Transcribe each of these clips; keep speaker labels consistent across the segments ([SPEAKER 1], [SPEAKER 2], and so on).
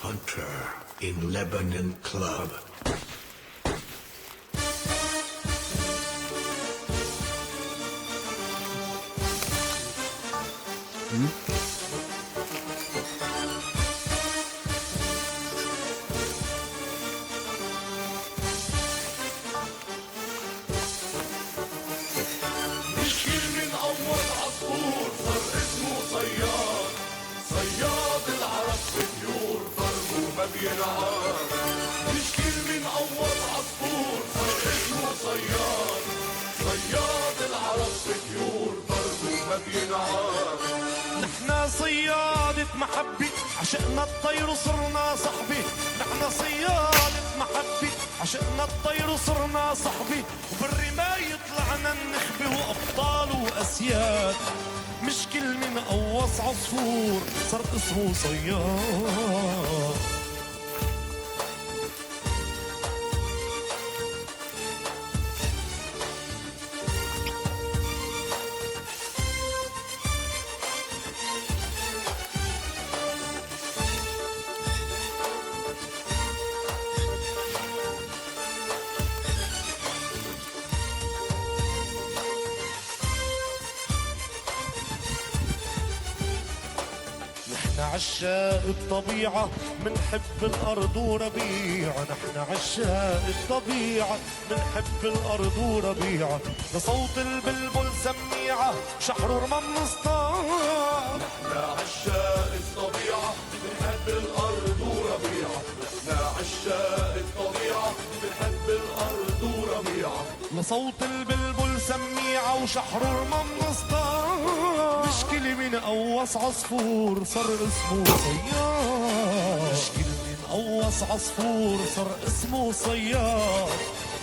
[SPEAKER 1] Hunter in Lebanon Club.
[SPEAKER 2] يشكي من أول عصفور صار اسمه صياد، صياد العرب بطيور ضربه ما بينعاد. يشكي من أول عصفور صار اسمه صياد، صياد العرب بطيور ضربه ما بينعاد.
[SPEAKER 3] نحنا صيادة محبة عشقنا الطير وصرنا صحبة، نحنا صيادة محبة عشقنا الطير وصرنا صحبة، وبالرماية طلعنا النخبة وأبطال وأسياد. مش كل من قوص عصفور صار اسمه صياد. نحن عشاق الطبيعة منحب الأرض وربيعة، نحن عشاق الطبيعة منحب الأرض وربيعة، لصوت البلبل سميعة شحر رمم نصطاد.
[SPEAKER 2] نحن عشاق الطبيعة بنحب الأرض وربيعة، نحن عشاق الطبيعة بنحب الأرض وربيعة،
[SPEAKER 3] لصوت البلبل سميعة وشحر رمم نصطاد. مشكلة من قوص عصفور صار اسمه صياد، مشكلة من قوص عصفور صار اسمه صياد،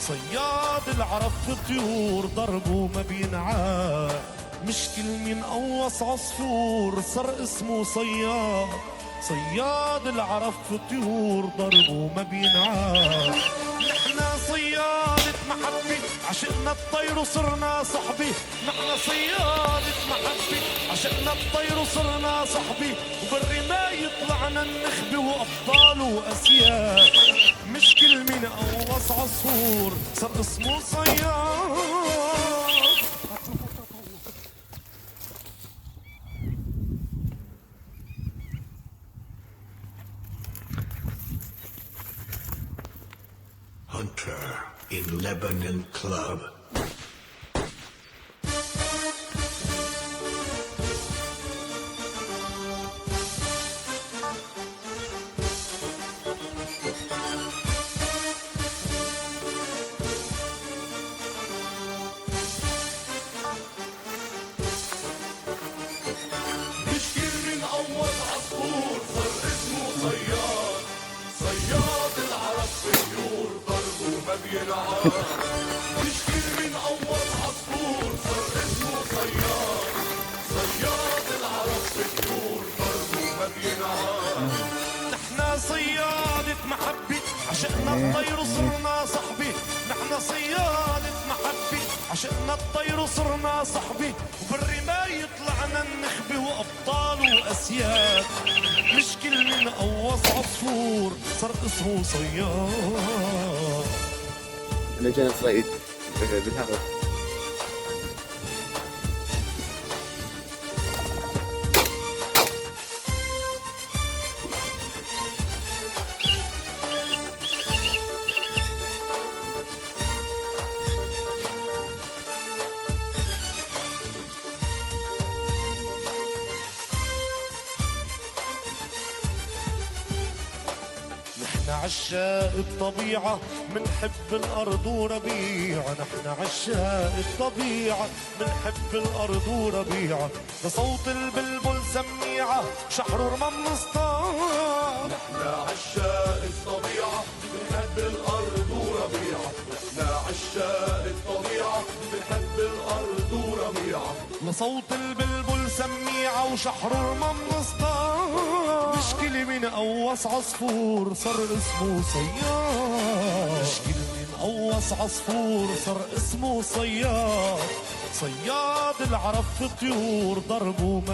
[SPEAKER 3] صياد العرب في الطيور ضربه ما بينعاد. مشكل من قوص عصفور صار اسمه صياد، صياد العرب في الطيور ضربه ما بينعاد. نحنا صيادة محبة عشقنا الطير وصرنا صحبة، نحنا صيادة محبة عشقنا الطير وصرنا صحبة، وبالرماية طلعنا النخبة وأبطال وأسياد. مش كل من قوص عصفور صار اسمه صياد.
[SPEAKER 1] Hunter in Lebanon Club.
[SPEAKER 2] يشكي من أول عصفور صار اسمه صياد، صياد العرب بطيور ضربه ما بينعاد. يشكي من أول عصفور صار اسمه صياد، صياد العرب بطيور ضربه ما بينعاد.
[SPEAKER 3] نحنا صيادة محبة عشقنا الطير وصرنا صحبة، نحنا صيادة محبة عشقنا الطير وصرنا صحبة، وبالرماية طلعنا النخبة وأبطال وأسياد. مش كل من قوص عصفور صار اسمه صياد.
[SPEAKER 4] أنا جاي صيد بالهواء.
[SPEAKER 3] نحن عشاق الطبيعة منحب الأرض وربيعة، نحن عشاق الطبيعة منحب الأرض وربيعة، لصوت البلبل سميعة شحر رمم نصطاد.
[SPEAKER 2] نحن عشاق الطبيعة بنحب الأرض وربيعة، نحن عشاق الطبيعة بنحب الأرض وربيعة،
[SPEAKER 3] لصوت البلبل سميعة وشحر رمم نصطاد. مشكلة من قوص عصفور صار اسمه صياد، مشكلة من قوص عصفور صار اسمه صياد، صياد العرب في الطيور ضربه ما